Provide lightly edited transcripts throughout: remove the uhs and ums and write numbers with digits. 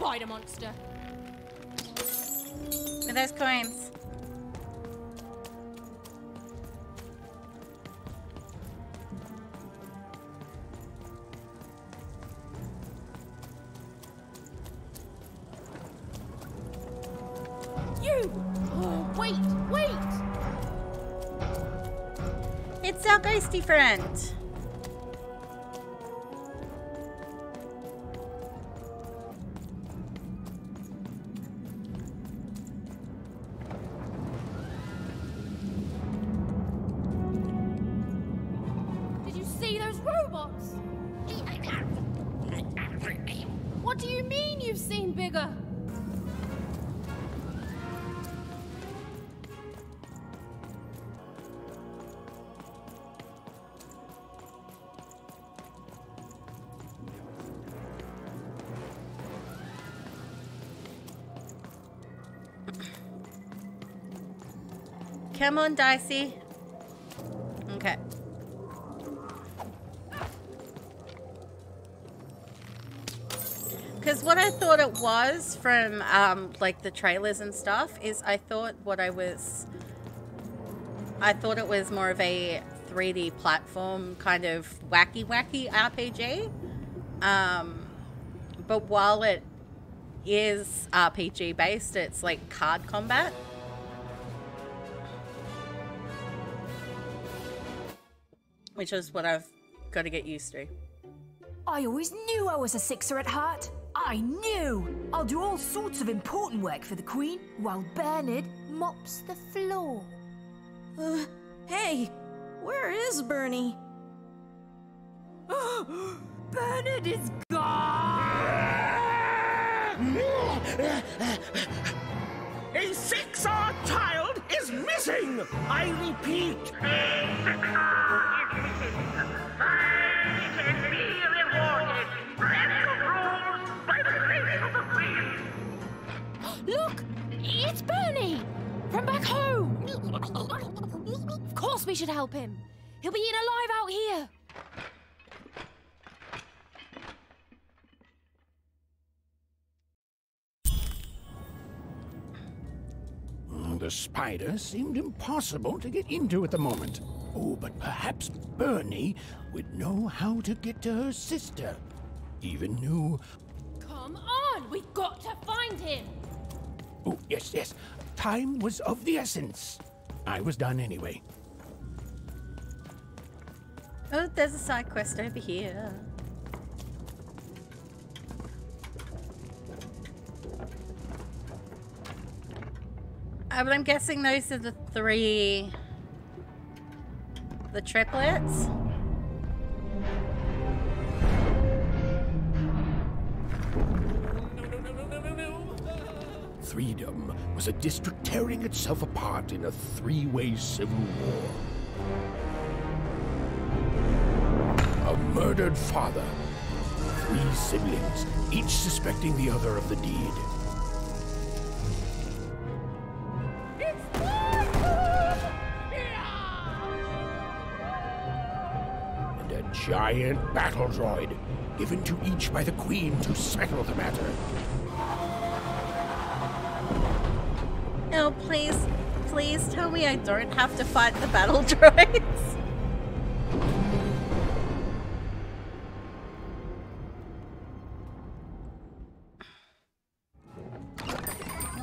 spider monster. With those coins. You! Oh, wait! It's our ghosty friend. Did you see those robots? What do you mean you've seen bigger? Come on, Dicey. Okay. Because what I thought it was from, like, the trailers and stuff is I thought it was more of a 3D platform kind of wacky RPG. But while it is RPG based, it's like card combat. Which is what I've got to get used to. I always knew I was a sixer at heart. I knew! I'll do all sorts of important work for the Queen while Bernard mops the floor. Hey, where is Bernie? Bernard is gone! A six-odd child is missing! I repeat, a six-odd is missing. Fine can be rewarded. Radical rules by the grace of the Queen. Look! It's Bernie! From back home! Of course we should help him. He'll be eaten alive out here. The spider seemed impossible to get into at the moment. Oh, but perhaps Bernie would know how to get to her sister. Even knew... Come on! We've got to find him! Oh, yes. Time was of the essence. I was done anyway. Oh, there's a side quest over here. But I'm guessing those are the triplets. Freedom was a district tearing itself apart in a three-way civil war. A murdered father. 3 siblings, each suspecting the other of the deed. And a giant battle droid, given to each by the Queen to settle the matter. Oh, please tell me I don't have to fight the battle droids.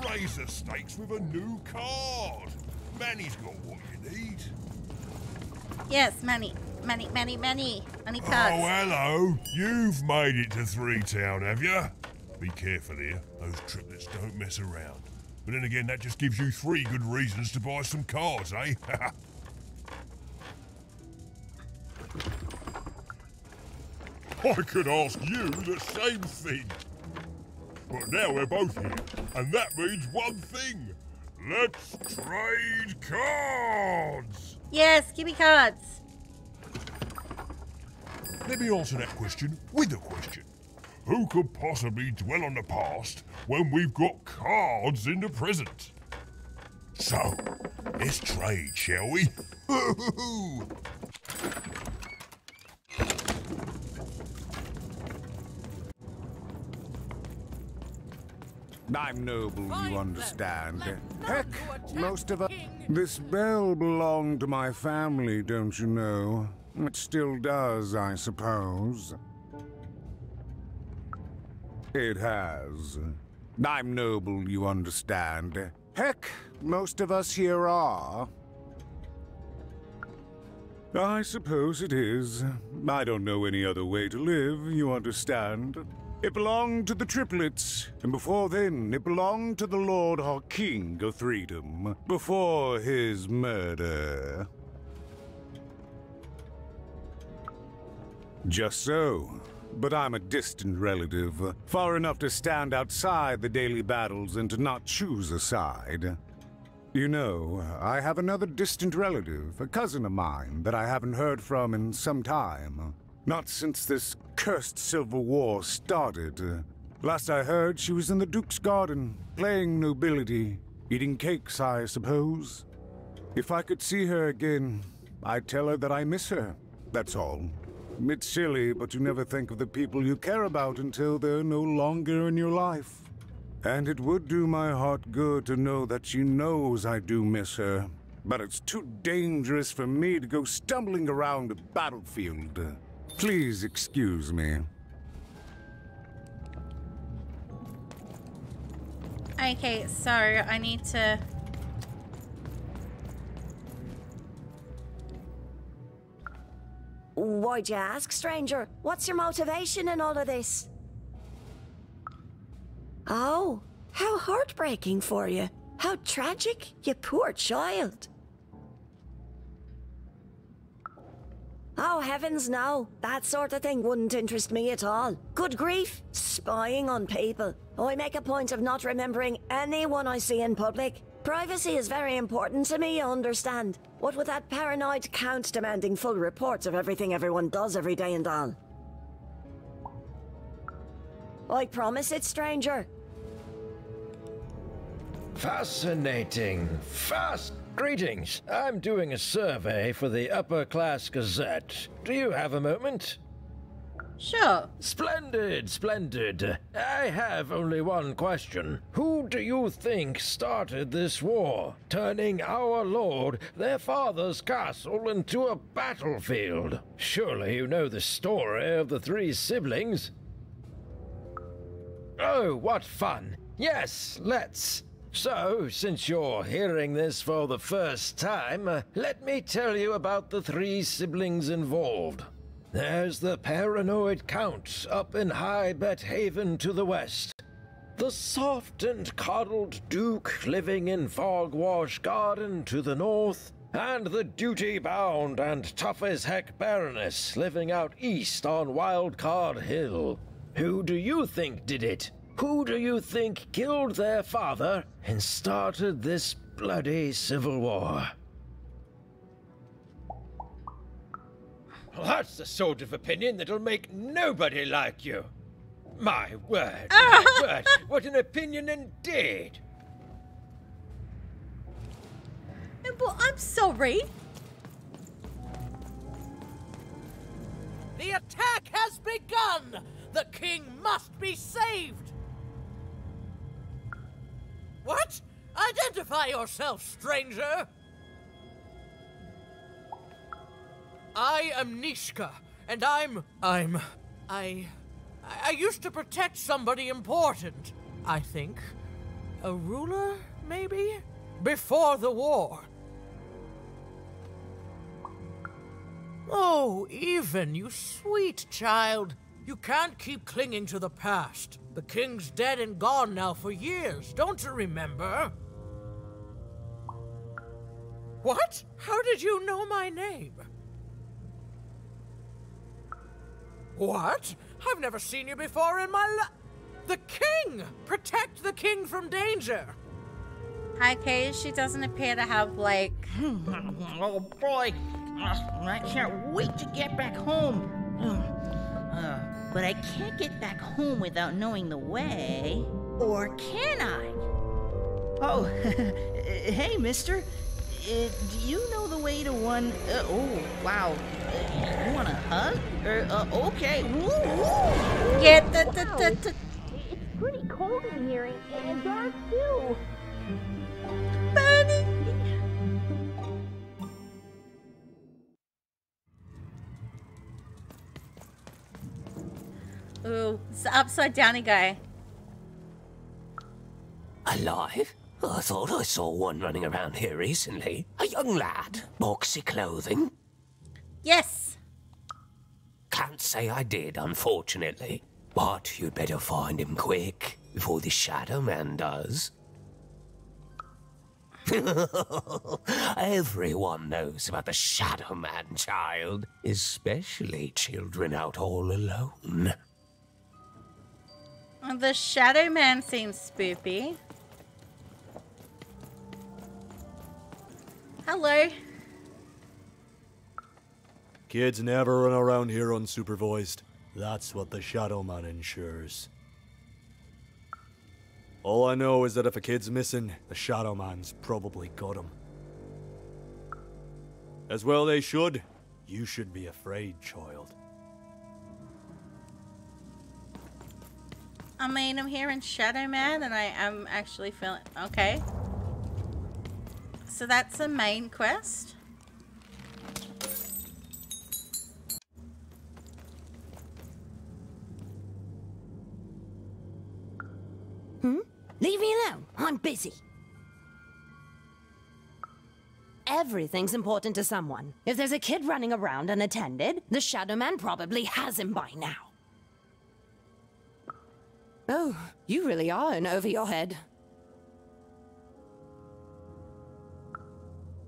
Razor stakes with a new card. Manny's got what you need. Yes, many cards. Oh, hello. You've made it to 3-Town, have you? Be careful here. Those triplets don't mess around. But then again, that just gives you 3 good reasons to buy some cards, eh? I could ask you the same thing. But now we're both here, and that means one thing. Let's trade cards! Yes, give me cards. Let me answer that question with a question. Who could possibly dwell on the past when we've got cards in the present? So, let's trade, shall we? I'm noble, you understand. Heck, most of us... This bell belonged to my family, don't you know? It still does, I suppose. It has. I'm noble, you understand. Heck, most of us here are. I suppose it is. I don't know any other way to live, you understand. It belonged to the triplets, and before then, it belonged to the Lord or King of Freedom, before his murder. Just so. But I'm a distant relative, far enough to stand outside the daily battles and to not choose a side. You know, I have another distant relative, a cousin of mine, that I haven't heard from in some time. Not since this cursed Civil War started. Last I heard, she was in the Duke's garden, playing nobility, eating cakes, I suppose. If I could see her again, I'd tell her that I miss her, that's all. It's silly, but you never think of the people you care about until they're no longer in your life. And it would do my heart good to know that she knows I do miss her. But it's too dangerous for me to go stumbling around a battlefield. Please excuse me. Okay, so I need to... Why'd you ask, stranger? What's your motivation in all of this? Oh, how heartbreaking for you. How tragic, you poor child. Oh, heavens no. That sort of thing wouldn't interest me at all. Good grief, spying on people. I make a point of not remembering anyone I see in public. Privacy is very important to me, you understand. What with that paranoid count demanding full reports of everything everyone does every day and all. I promise it, stranger. Fascinating. Greetings. I'm doing a survey for the Upper Class Gazette. Do you have a moment? Sure. Splendid, splendid. I have only one question. Who do you think started this war, turning our lord, their father's castle, into a battlefield? Surely you know the story of the three siblings. Oh, what fun. Yes, let's. So, since you're hearing this for the first time, let me tell you about the three siblings involved. There's the paranoid Count up in High Bet Haven to the west. The soft and coddled Duke living in Fogwash Garden to the north. And the duty-bound and tough-as-heck Baroness living out east on Wildcard Hill. Who do you think did it? Who do you think killed their father and started this bloody civil war? Well, that's the sort of opinion that'll make nobody like you. My word, what an opinion indeed. Well, I'm sorry. The attack has begun! The king must be saved! What? Identify yourself, stranger! I am Nishka, and I used to protect somebody important, I think. A ruler, maybe? Before the war. Oh, Even, you sweet child. You can't keep clinging to the past. The king's dead and gone now for years, don't you remember? What? How did you know my name? What? I've never seen you before in my life. The king! Protect the king from danger! Okay, she doesn't appear to have, like... Oh boy, I can't wait to get back home. But I can't get back home without knowing the way. Or can I? Oh, hey, mister. Do you know the way to one... oh, wow. You want a hug? Okay. Get It's pretty cold cold in here and dark too. Bernie! Ooh, it's the upside downy guy. Alive? I thought I saw one running around here recently. A young lad, boxy clothing. Yes. Can't say I did, unfortunately. But you'd better find him quick, before the Shadowman does. Everyone knows about the Shadowman, child. Especially children out all alone. The Shadowman seems spoopy. Hello. Kids never run around here unsupervised. That's what the Shadowman ensures. All I know is that if a kid's missing, the Shadowman's probably got him. As well they should. You should be afraid, child. I mean, I'm hearing Shadowman and I am actually feeling... Okay. So that's the main quest? Leave me alone. I'm busy. Everything's important to someone. If there's a kid running around unattended, the Shadowman probably has him by now. Oh, you really are in over your head.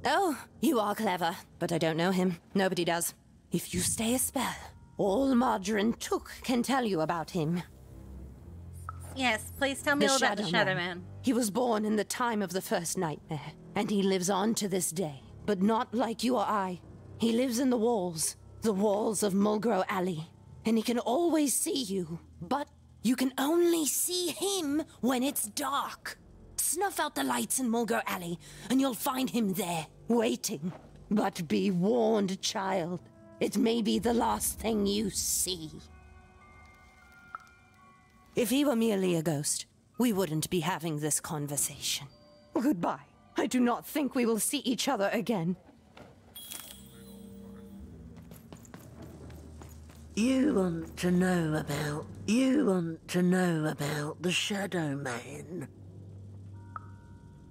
Oh, you are clever, but I don't know him. Nobody does. If you stay a spell, all Margarine Took can tell you about him. Yes, please tell me all about the Shadowman. He was born in the time of the first nightmare, and he lives on to this day. But not like you or I. He lives in the walls of Mulgrow Alley. And he can always see you, but you can only see him when it's dark. Snuff out the lights in Mulgrow Alley, and you'll find him there, waiting. But be warned, child. It may be the last thing you see. If he were merely a ghost, we wouldn't be having this conversation. Goodbye. I do not think we will see each other again. You want to know about the Shadowman.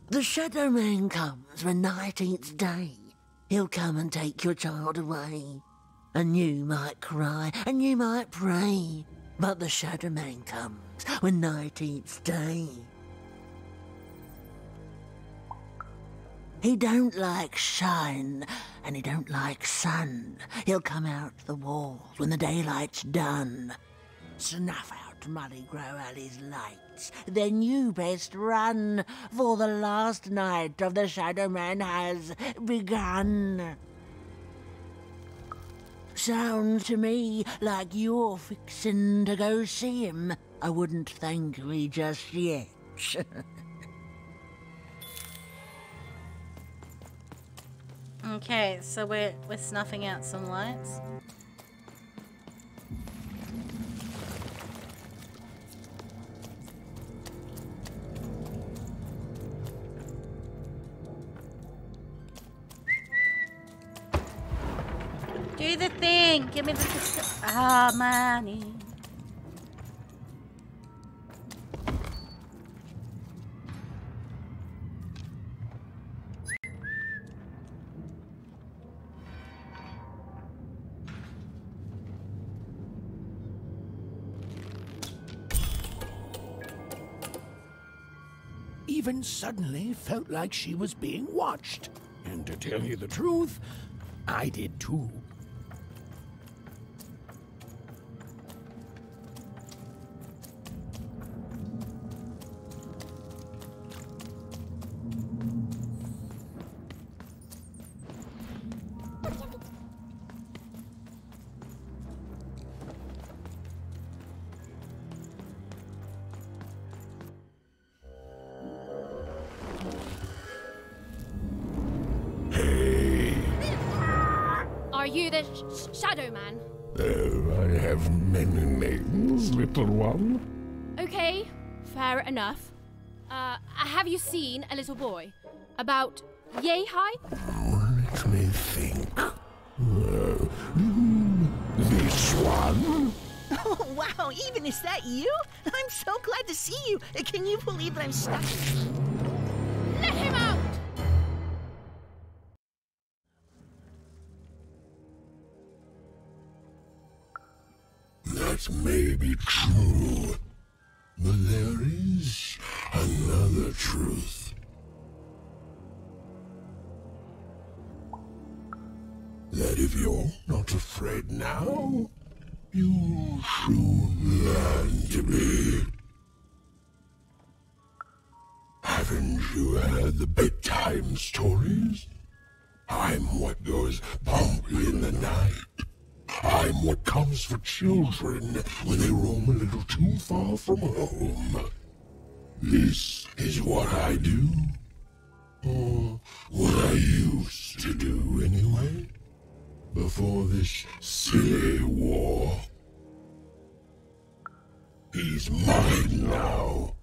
The Shadowman comes when night eats day. He'll come and take your child away. And you might cry, and you might pray. But the Shadowman comes when night eats day. He don't like shine, and he don't like sun. He'll come out the walls when the daylight's done. Snuff out Mulgrow Alley's lights, then you best run, for the last night of the Shadowman has begun. Sounds to me like you're fixin' to go see him. I wouldn't thank me just yet. Okay, so we're snuffing out some lights. Do the thing! Give me the money. Even suddenly felt like she was being watched. And to tell you the truth, I did too. Are you the Shadowman? Oh, I have many names, little one. Okay, fair wear it enough. Have you seen a little boy? About yay high? Let me think. This one? Oh, wow, Even, is that you? I'm so glad to see you. Can you believe that I'm stuck? Let him out! That may be true, but there is another truth. That if you're not afraid now, you'll soon learn to be. Haven't you heard the bedtime stories? I'm what goes bump in the night. I'm what comes for children when they roam a little too far from home. This is what I do. Or what I used to do anyway. Before this silly war. He's mine now.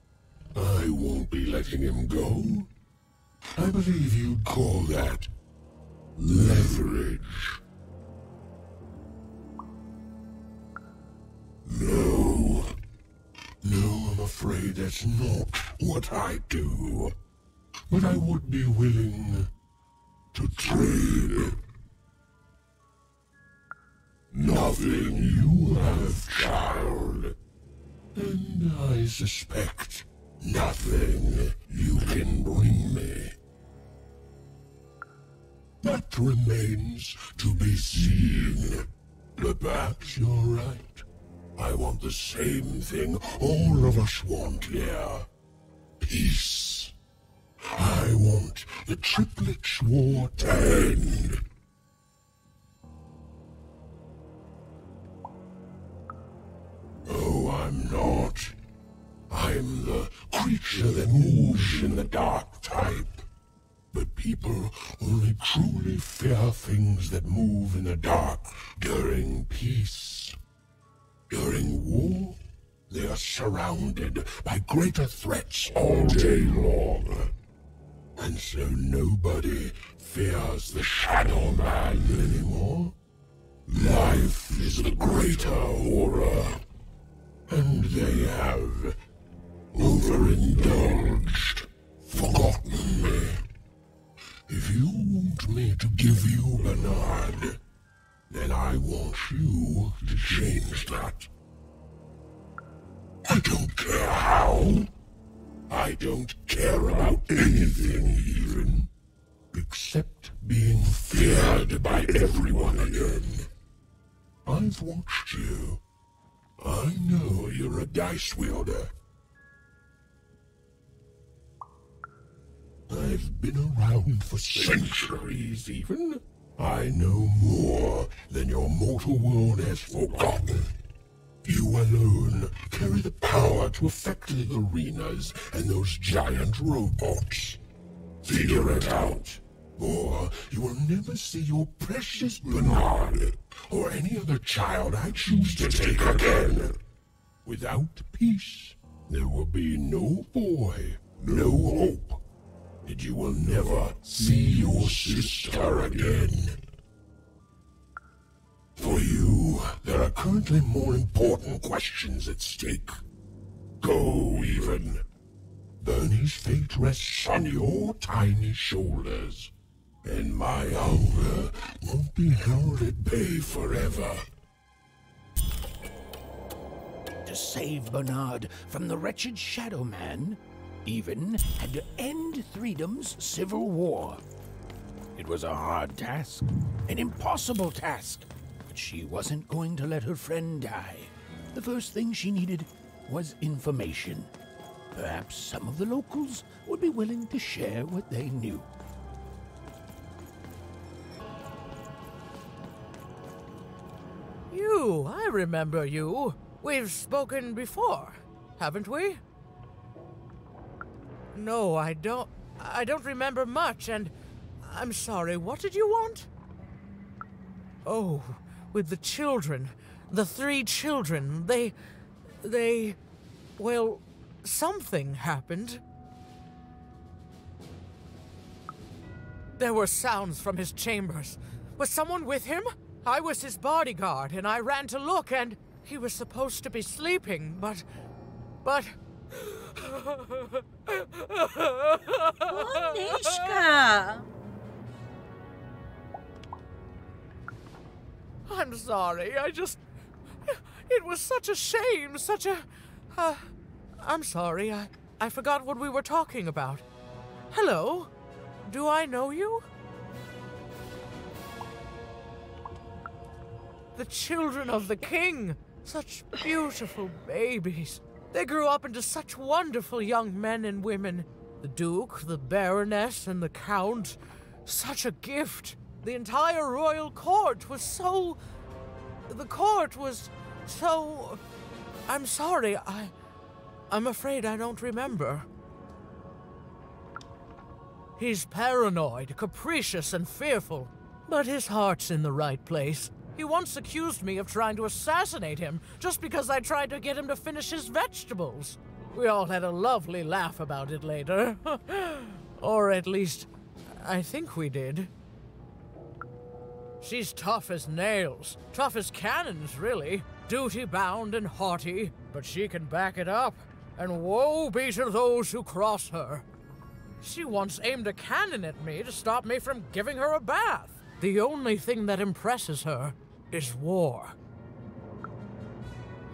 I won't be letting him go. I believe you'd call that leverage. No. No, I'm afraid that's not what I do. But I would be willing to trade. Nothing you have, child. And I suspect nothing you can bring me. That remains to be seen. But perhaps you're right. I want the same thing all of us want here. Peace. I want the triplets' war to end. Oh, I'm not. I'm the creature that moves in the dark type. But people only truly fear things that move in the dark during peace. During war, they are surrounded by greater threats all day long. And so nobody fears the Shadowman anymore. Life is the greater horror. And they have overindulged, forgotten me. If you want me to give you Bernard, then I want you to change that. I don't care how. I don't care about anything even, except being feared by everyone again. I've watched you. I know you're a dice wielder. I've been around for centuries even. I know more than your mortal world has forgotten. You alone carry the power to affect the arenas and those giant robots. Figure it out, or you will never see your precious Bernard or any other child I choose to take again. Without peace, there will be no boy, no hope, and you will never see your sister again. For you, there are currently more important questions at stake. Go, Even. Bernie's fate rests on your tiny shoulders, and my hunger won't be held at bay forever. To save Bernard from the wretched Shadowman, Even had to end Threedom's civil war. It was a hard task, an impossible task, but she wasn't going to let her friend die. The first thing she needed was information. Perhaps some of the locals would be willing to share what they knew. You, I remember you. We've spoken before, haven't we? No, I don't remember much, and I'm sorry, what did you want? Oh, with the children, the 3 children, well, something happened. There were sounds from his chambers. Was someone with him? I was his bodyguard, and I ran to look, and he was supposed to be sleeping, but... Nishka! I'm sorry, it was such a shame, I'm sorry, I forgot what we were talking about. Hello? Do I know you? The children of the king! Such beautiful babies. They grew up into such wonderful young men and women. The Duke, the Baroness, and the Count. Such a gift. The entire royal court was so... The court was so... I'm sorry, I'm afraid I don't remember. He's paranoid, capricious, and fearful. But his heart's in the right place. He once accused me of trying to assassinate him just because I tried to get him to finish his vegetables. We all had a lovely laugh about it later. Or at least, I think we did. She's tough as nails. Tough as cannons, really. Duty-bound and haughty, but she can back it up. And woe be to those who cross her. She once aimed a cannon at me to stop me from giving her a bath. The only thing that impresses her is war.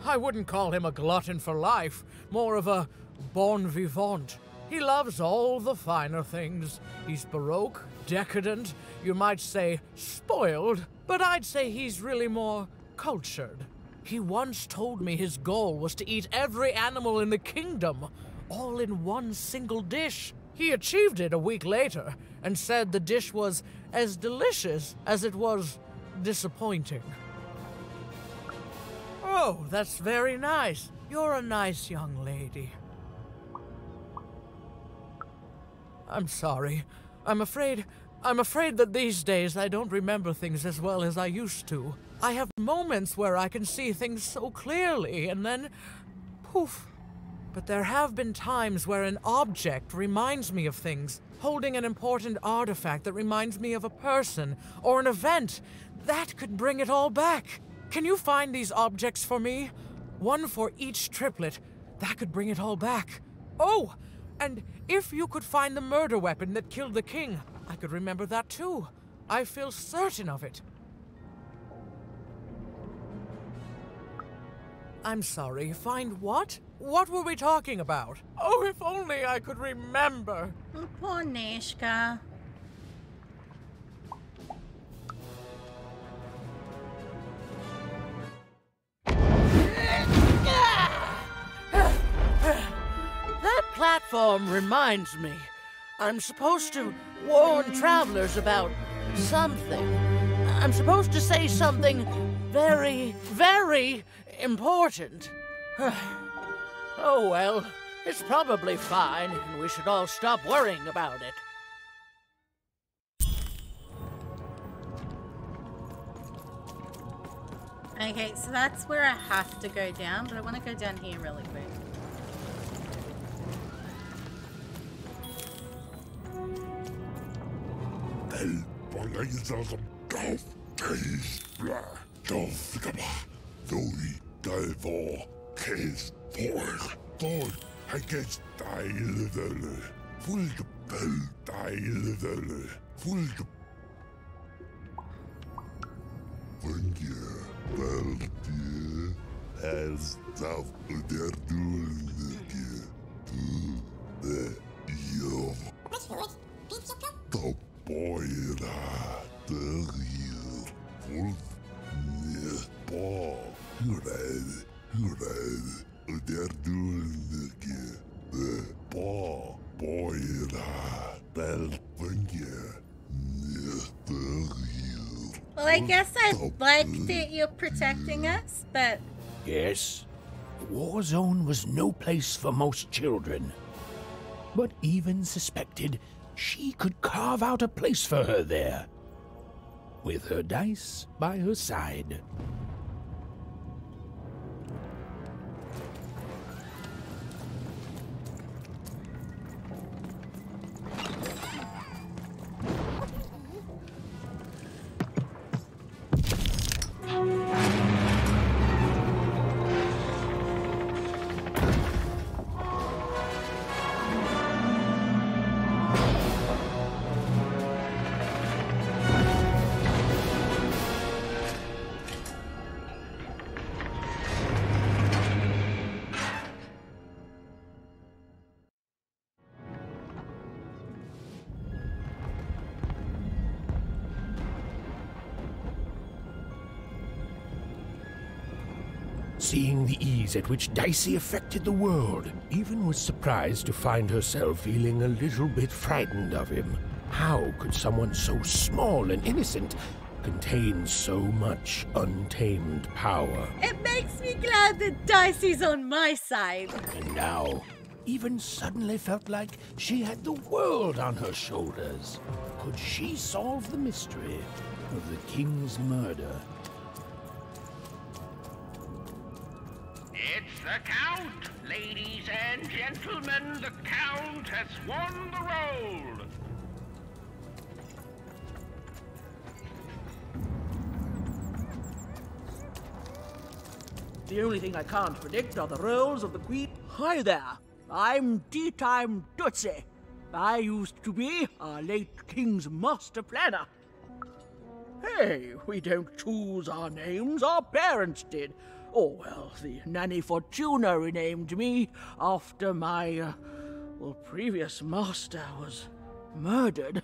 I wouldn't call him a glutton for life, more of a bon vivant. He loves all the finer things. He's baroque, decadent, you might say spoiled, but I'd say he's really more cultured. He once told me his goal was to eat every animal in the kingdom, all in one single dish. He achieved it a week later, and said the dish was as delicious as it was disappointing. Oh, that's very nice. You're a nice young lady. I'm sorry. I'm afraid that these days I don't remember things as well as I used to. I have moments where I can see things so clearly, and then poof. But there have been times where an object reminds me of things, holding an important artifact that reminds me of a person or an event. That could bring it all back. Can you find these objects for me? One for each triplet. That could bring it all back. Oh, and if you could find the murder weapon that killed the king, I could remember that too. I feel certain of it. I'm sorry, find what? What were we talking about? Oh, if only I could remember. Oh, poor Nishka. That platform reminds me. I'm supposed to warn travelers about something. I'm supposed to say something very, very important. Oh well, it's probably fine, and we should all stop worrying about it. Okay, so that's where I have to go down, but I want to go down here really quick. Well, I guess I like that you're protecting us, but... Yes, the war zone was no place for most children. But even suspected she could carve out a place for her there, with her dice by her side. seeing the ease at which Dicey affected the world, even was surprised to find herself feeling a little bit frightened of him. How could someone so small and innocent contain so much untamed power? It makes me glad that Dicey's on my side. And now, even suddenly felt like she had the world on her shoulders. Could she solve the mystery of the king's murder? It's the Count! Ladies and gentlemen, the Count has won the roll! The only thing I can't predict are the rolls of the Queen. Hi there, I'm Tea-Time Tootsie. I used to be our late King's master planner. Hey, we don't choose our names, our parents did. Oh, well, the Nanny Fortuna renamed me after my, previous master was murdered.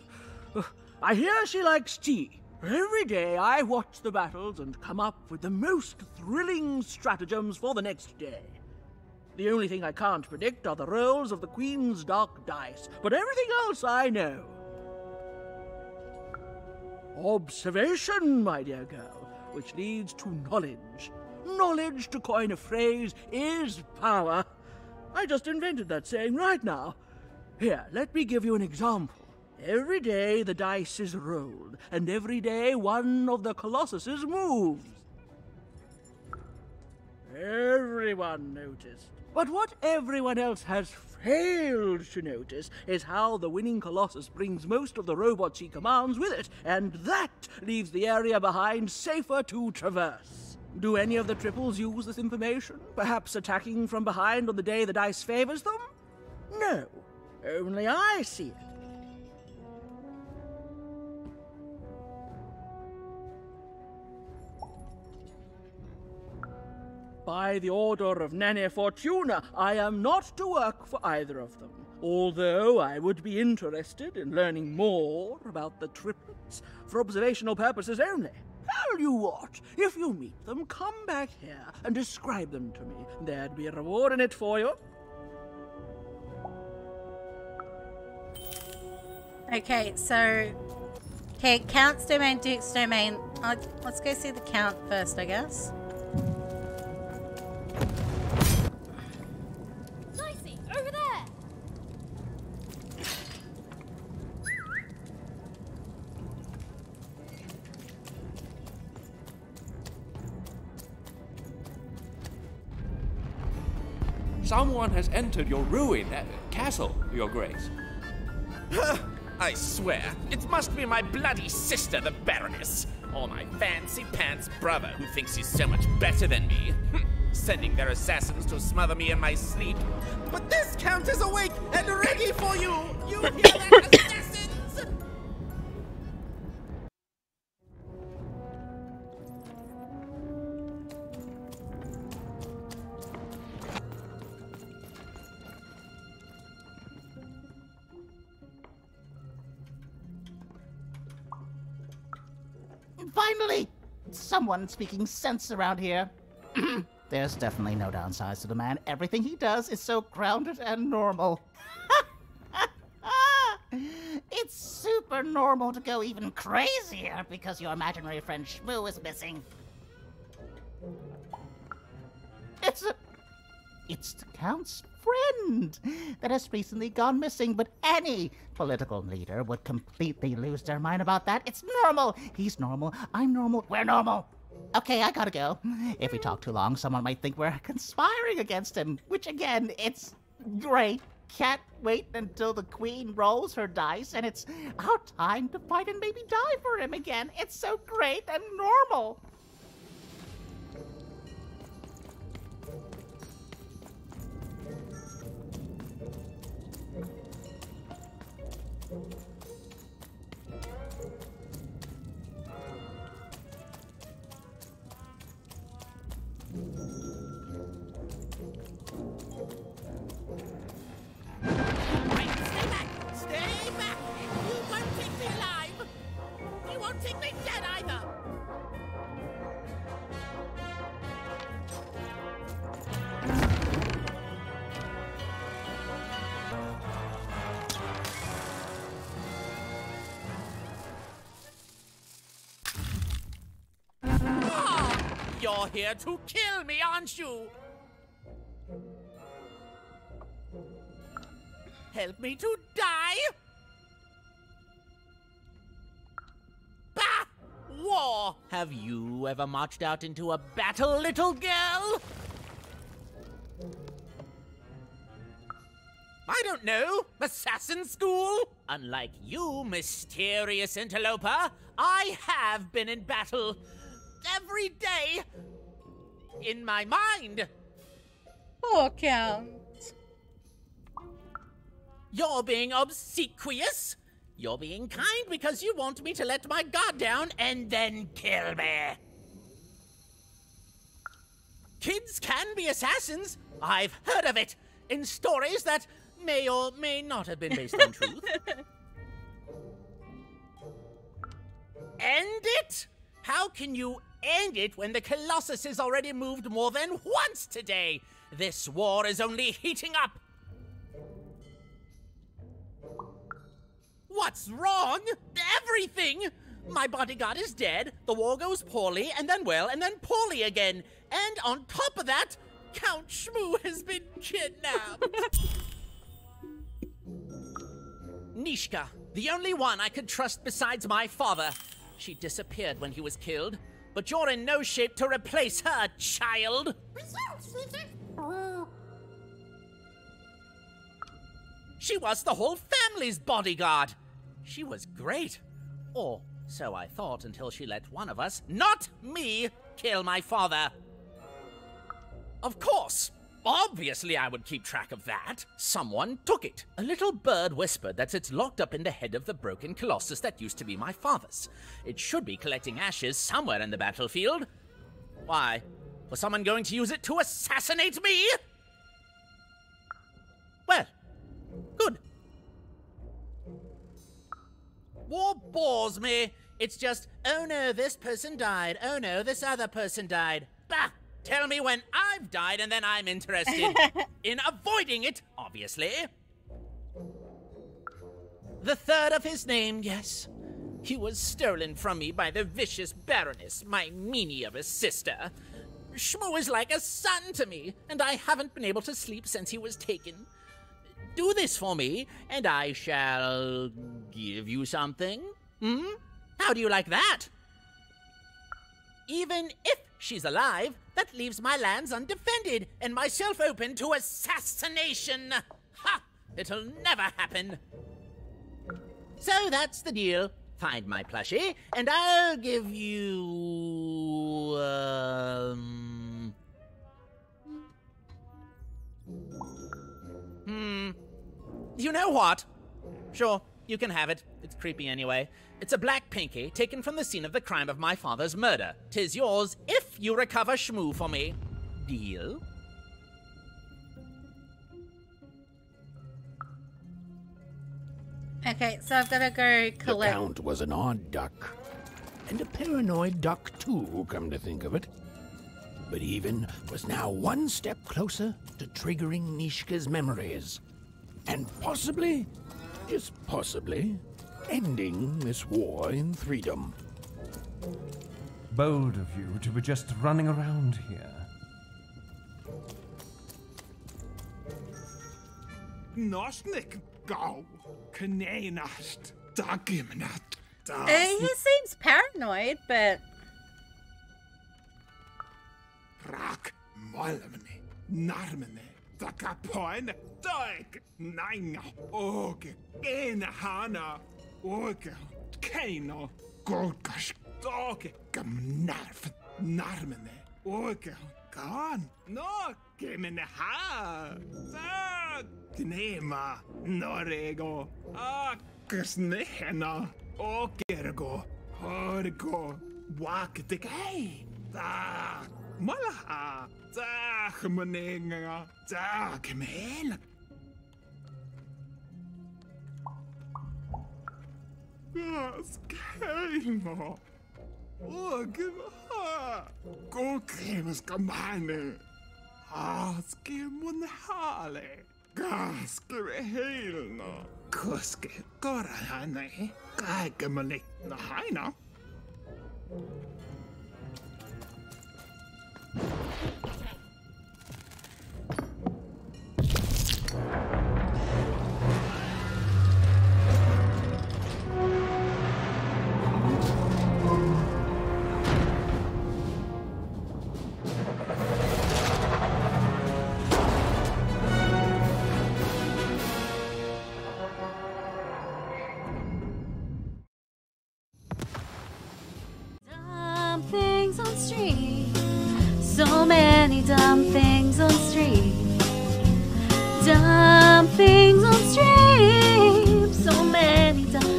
I hear she likes tea. Every day I watch the battles and come up with the most thrilling stratagems for the next day. The only thing I can't predict are the rolls of the Queen's dark dice, but everything else I know. Observation, my dear girl, which leads to knowledge. Knowledge, to coin a phrase, is power. I just invented that saying right now. Here, let me give you an example. Every day the dice is rolled, and every day one of the Colossuses moves. Everyone noticed. But what everyone else has failed to notice is how the winning Colossus brings most of the robots he commands with it, and that leaves the area behind safer to traverse. Do any of the triples use this information? Perhaps attacking from behind on the day the dice favors them? No, only I see it. By the order of Nanny Fortuna, I am not to work for either of them, although I would be interested in learning more about the triplets for observational purposes only. Tell you what, if you meet them, come back here and describe them to me. There'd be a reward in it for you. Okay, so... Okay, Count's domain, Duke's domain. Let's go see the Count first, I guess. Dicey, over there! Someone has entered your ruined castle, Your Grace. I swear, it must be my bloody sister, the Baroness, or my fancy-pants brother who thinks he's so much better than me, sending their assassins to smother me in my sleep. But this Count is awake and ready for you! You hear that, assassins? Finally! Someone speaking sense around here. There's definitely no downsides to the man. Everything he does is so grounded and normal. It's super normal to go even crazier because your imaginary friend Shmoo is missing. It's the Count's friend that has recently gone missing, but any political leader would completely lose their mind about that. It's normal. He's normal. I'm normal. We're normal. Okay, I gotta go. If we talk too long, someone might think we're conspiring against him, which again, it's great. Can't wait until the Queen rolls her dice and it's our time to fight and maybe die for him again. It's so great and normal. Stay back! You won't take me alive! You won't take me dead either! You're here to kill me, aren't you? Help me to die? Bah! War! Have you ever marched out into a battle, little girl? I don't know. Assassin school? Unlike you, mysterious interloper, I have been in battle. Every day. In my mind. Poor Count. You're being obsequious. You're being kind because you want me to let my guard down and then kill me. Kids can be assassins. I've heard of it in stories that may or may not have been based on truth. End it? How can you end it when the Colossus has already moved more than once today? This war is only heating up. What's wrong? Everything! My bodyguard is dead, the war goes poorly, and then well, and then poorly again. And on top of that, Count Shmoo has been kidnapped. Nishka, the only one I could trust besides my father. She disappeared when he was killed, but you're in no shape to replace her, child. She was the whole family's bodyguard. She was great. Or so I thought until she let one of us, not me, kill my father. Of course. Obviously I would keep track of that. Someone took it. A little bird whispered that it's locked up in the head of the broken Colossus that used to be my father's. It should be collecting ashes somewhere in the battlefield. Why? Was someone going to use it to assassinate me? Well, good. War bores me. It's just, oh no, this person died. Oh no, this other person died. Bah! Tell me when I've died and then I'm interested in avoiding it, obviously. The third of his name, yes. He was stolen from me by the vicious Baroness, my meaniest sister. Shmoo is like a son to me, and I haven't been able to sleep since he was taken. Do this for me, and I shall give you something. How do you like that? Even if she's alive, that leaves my lands undefended and myself open to assassination. Ha! It'll never happen. So that's the deal. Find my plushie, and I'll give you... You know what? Sure, you can have it. It's creepy anyway. It's a black pinky taken from the scene of the crime of my father's murder. 'Tis yours if you recover Shmoo for me. Deal? Okay, so I've got to go collect... The Count was an odd duck. And a paranoid duck, too, come to think of it. But Even was now one step closer to triggering Nishka's memories. And possibly, just possibly, ending this war in freedom. Bold of you to be just running around here. Nosnik go, Kanenast, Dagimnat. He seems paranoid, but... Rak, Molamene, Narmene, Dakapoin, Doik, Nanga, Oge, Enahana, Oge, Kano, Golgash, Doge, Gamnarf, Narmene, Oge, Gan, no, Gimeneha, Gnema, Norego, Akasnehena, Ogergo, Horgo, Wakdegay, Malaha, Zachmaninga, Zachmel. Skano. Ogha. Go cremas kamane. Skimon hale. Gaske helna. Kuske gorahane. Gagamanik na haina. stream. So many dumb things on stream. Dumb things on stream. So many dumb